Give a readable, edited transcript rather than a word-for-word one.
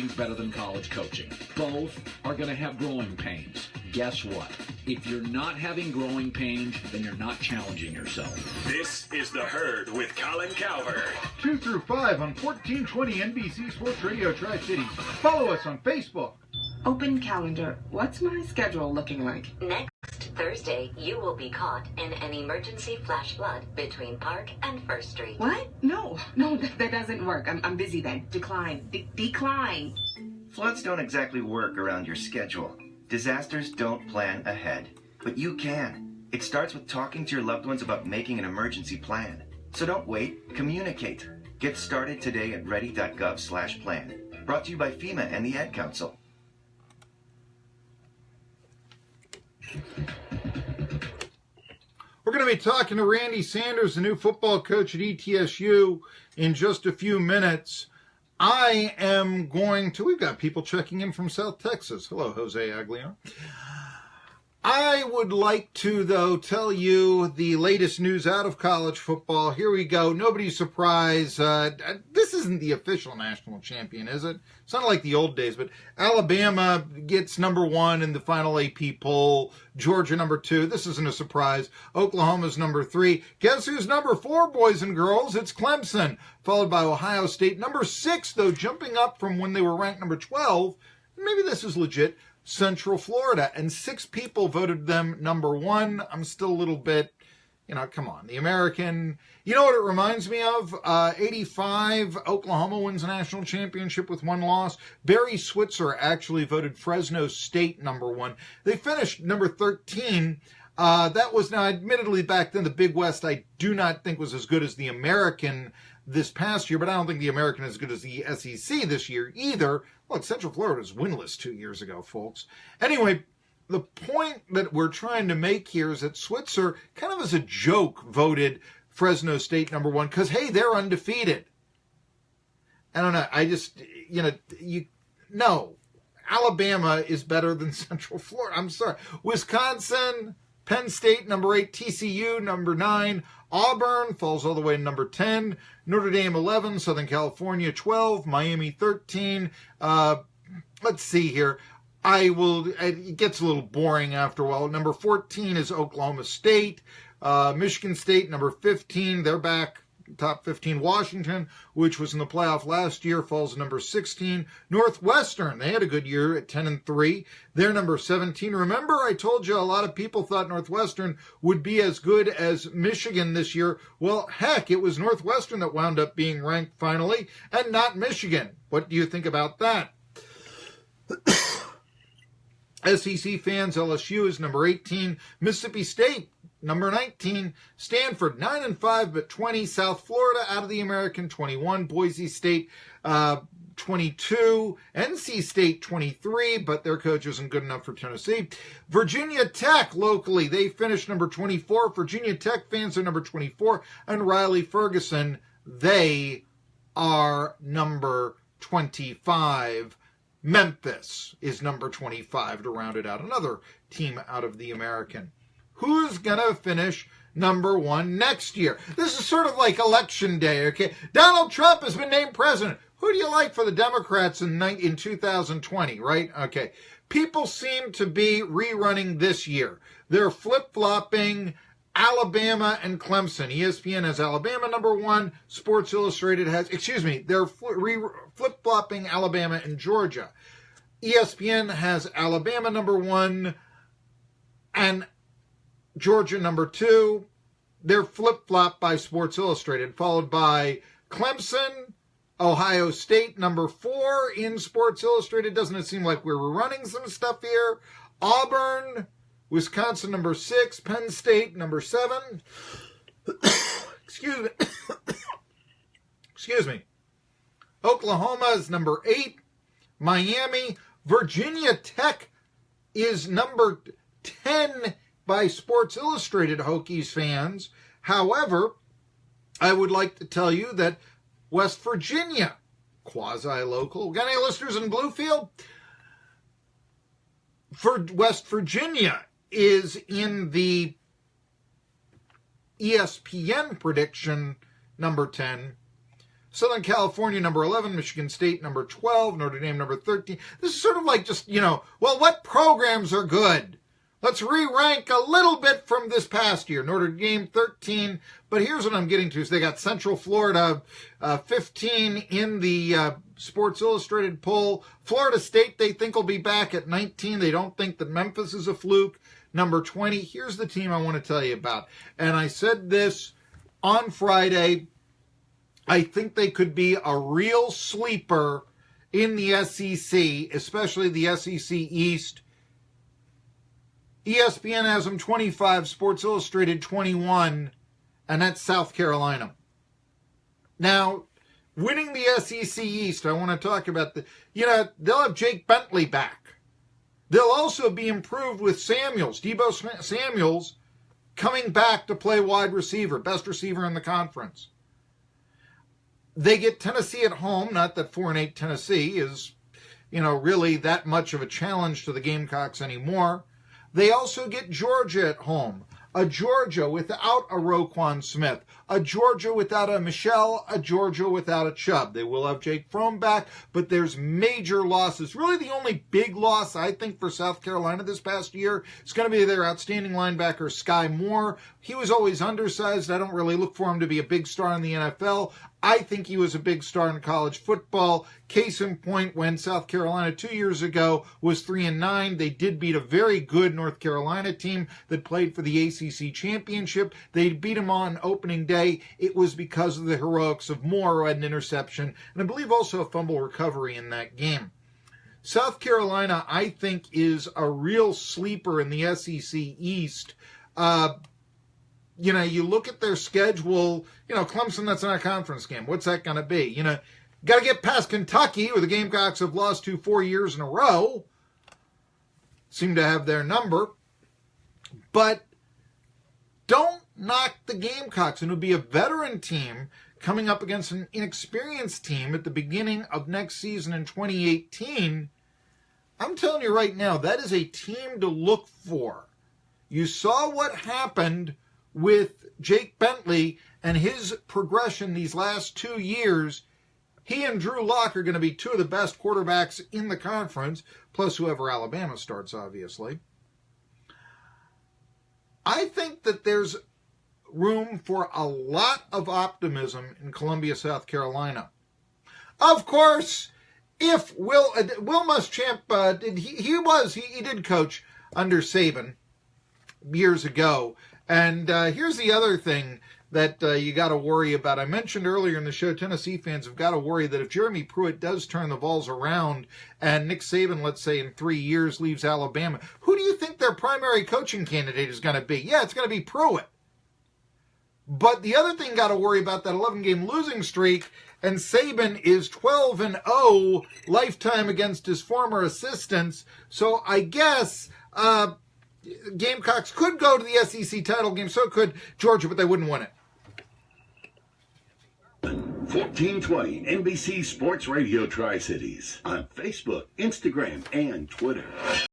better than college coaching. Both are going to have growing pains. Guess what? If you're not having growing pains, then you're not challenging yourself. This is The Herd with Colin Calvert. 2 through 5 on 1420 NBC Sports Radio Tri-Cities. Follow us on Facebook. Open calendar. What's my schedule looking like? Next Thursday, you will be caught in an emergency flash flood between Park and First Street. What? No, that doesn't work. I'm busy then. Decline. Decline. Floods don't exactly work around your schedule. Disasters don't plan ahead. But you can. It starts with talking to your loved ones about making an emergency plan. So don't wait. Communicate. Get started today at ready.gov/plan. Brought to you by FEMA and the Ad Council. We're going to be talking to Randy Sanders, the new football coach at ETSU, in just a few minutes. We've got people checking in from South Texas. Hello, Jose Aguilar. I would like to, though, tell you the latest news out of college football. Here we go. Nobody's surprised. This isn't the official national champion, is it? It's not like the old days, but Alabama gets number 1 in the final AP poll. Georgia number 2. This isn't a surprise. Oklahoma's number 3. Guess who's number 4, boys and girls? It's Clemson, followed by Ohio State. Number 6, though, jumping up from when they were ranked number 12. Maybe this is legit. Central Florida, and 6 people voted them number 1. I'm still a little bit, come on. The American, you know what it reminds me of? 85, Oklahoma wins a national championship with 1 loss. Barry Switzer actually voted Fresno State number 1. They finished number 13. That was, now admittedly back then, the Big West I do not think was as good as the American this past year, but I don't think the American is as good as the SEC this year either. Look, Central Florida was winless 2 years ago, folks. Anyway, the point that we're trying to make here is that Switzer, kind of as a joke, voted Fresno State number 1 because, hey, they're undefeated. I don't know. I just, no. Alabama is better than Central Florida. I'm sorry. Wisconsin, Penn State, number 8, TCU, number 9, Auburn falls all the way to number 10, Notre Dame 11, Southern California 12, Miami 13. Let's see here. It gets a little boring after a while. Number 14 is Oklahoma State. Michigan State, number 15, they're back. Top 15, Washington, which was in the playoff last year, falls to number 16. Northwestern, they had a good year at 10-3. They're number 17. Remember, I told you a lot of people thought Northwestern would be as good as Michigan this year. Well, heck, it was Northwestern that wound up being ranked finally, and not Michigan. What do you think about that? SEC fans, LSU is number 18. Mississippi State, number 19, Stanford, 9-5, but 20. South Florida, out of the American, 21. Boise State, 22. NC State, 23, but their coach isn't good enough for Tennessee. Virginia Tech, locally, they finished number 24. Virginia Tech fans are number 24. And Riley Ferguson, they are number 25. Memphis is number 25 to round it out. Another team out of the American. Who's going to finish number 1 next year? This is sort of like election day, okay? Donald Trump has been named president. Who do you like for the Democrats in 2020, right? Okay. People seem to be rerunning this year. They're flip-flopping Alabama and Clemson. ESPN has Alabama number 1. Sports Illustrated has, they're flip-flopping Alabama and Georgia. ESPN has Alabama number 1 and Georgia number 2. They're flip-flopped by Sports Illustrated, followed by Clemson, Ohio State number 4 in Sports Illustrated. Doesn't it seem like we're running some stuff here? Auburn, Wisconsin number 6, Penn State number 7. Excuse me. Oklahoma is number 8. Miami, Virginia Tech is number 10 by Sports Illustrated, Hokies fans. However, I would like to tell you that West Virginia, quasi-local. Got any listeners in Bluefield? For West Virginia is in the ESPN prediction number 10. Southern California, number 11. Michigan State, number 12. Notre Dame, number 13. This is sort of like just, well, what programs are good? Let's re-rank a little bit from this past year. Notre Dame, 13. But here's what I'm getting to. So they got Central Florida, 15 in the Sports Illustrated poll. Florida State, they think will be back at 19. They don't think that Memphis is a fluke. Number 20. Here's the team I want to tell you about. And I said this on Friday. I think they could be a real sleeper in the SEC, especially the SEC East. ESPN has them 25, Sports Illustrated 21, and that's South Carolina. Now, winning the SEC East, I want to talk about they'll have Jake Bentley back. They'll also be improved with Samuels, Deebo Samuels, coming back to play wide receiver, best receiver in the conference. They get Tennessee at home, not that 4-8 Tennessee is, really that much of a challenge to the Gamecocks anymore. They also get Georgia at home, a Georgia without a Roquan Smith, a Georgia without a Michelle, a Georgia without a Chubb. They will have Jake Fromm back, but there's major losses. Really the only big loss, I think, for South Carolina this past year is going to be their outstanding linebacker, Sky Moore. He was always undersized. I don't really look for him to be a big star in the NFL. I think he was a big star in college football. Case in point, when South Carolina 2 years ago was 3-9, they did beat a very good North Carolina team that played for the ACC championship. They beat them on opening day. It was because of the heroics of Moore, who had an interception, and I believe also a fumble recovery in that game. South Carolina, I think, is a real sleeper in the SEC East. You look at their schedule, Clemson, that's not a conference game. What's that going to be? Got to get past Kentucky, where the Gamecocks have lost to 4 years in a row. Seem to have their number. But don't knock the Gamecocks. And it'll be a veteran team coming up against an inexperienced team at the beginning of next season in 2018. I'm telling you right now, that is a team to look for. You saw what happened with Jake Bentley and his progression these last 2 years. He and Drew Lock are going to be two of the best quarterbacks in the conference, plus whoever Alabama starts, obviously. I think that there's room for a lot of optimism in Columbia, South Carolina. Of course, if Will Muschamp he did coach under Saban years ago. And here's the other thing that you got to worry about. I mentioned earlier in the show, Tennessee fans have got to worry that if Jeremy Pruitt does turn the Vols around and Nick Saban, let's say in 3 years, leaves Alabama, who do you think their primary coaching candidate is going to be? Yeah, it's going to be Pruitt. But the other thing got to worry about that 11-game losing streak, and Saban is 12-0 lifetime against his former assistants. So I guess Gamecocks could go to the SEC title game, so could Georgia, but they wouldn't win it. 1420 NBC Sports Radio Tri-Cities on Facebook, Instagram, and Twitter.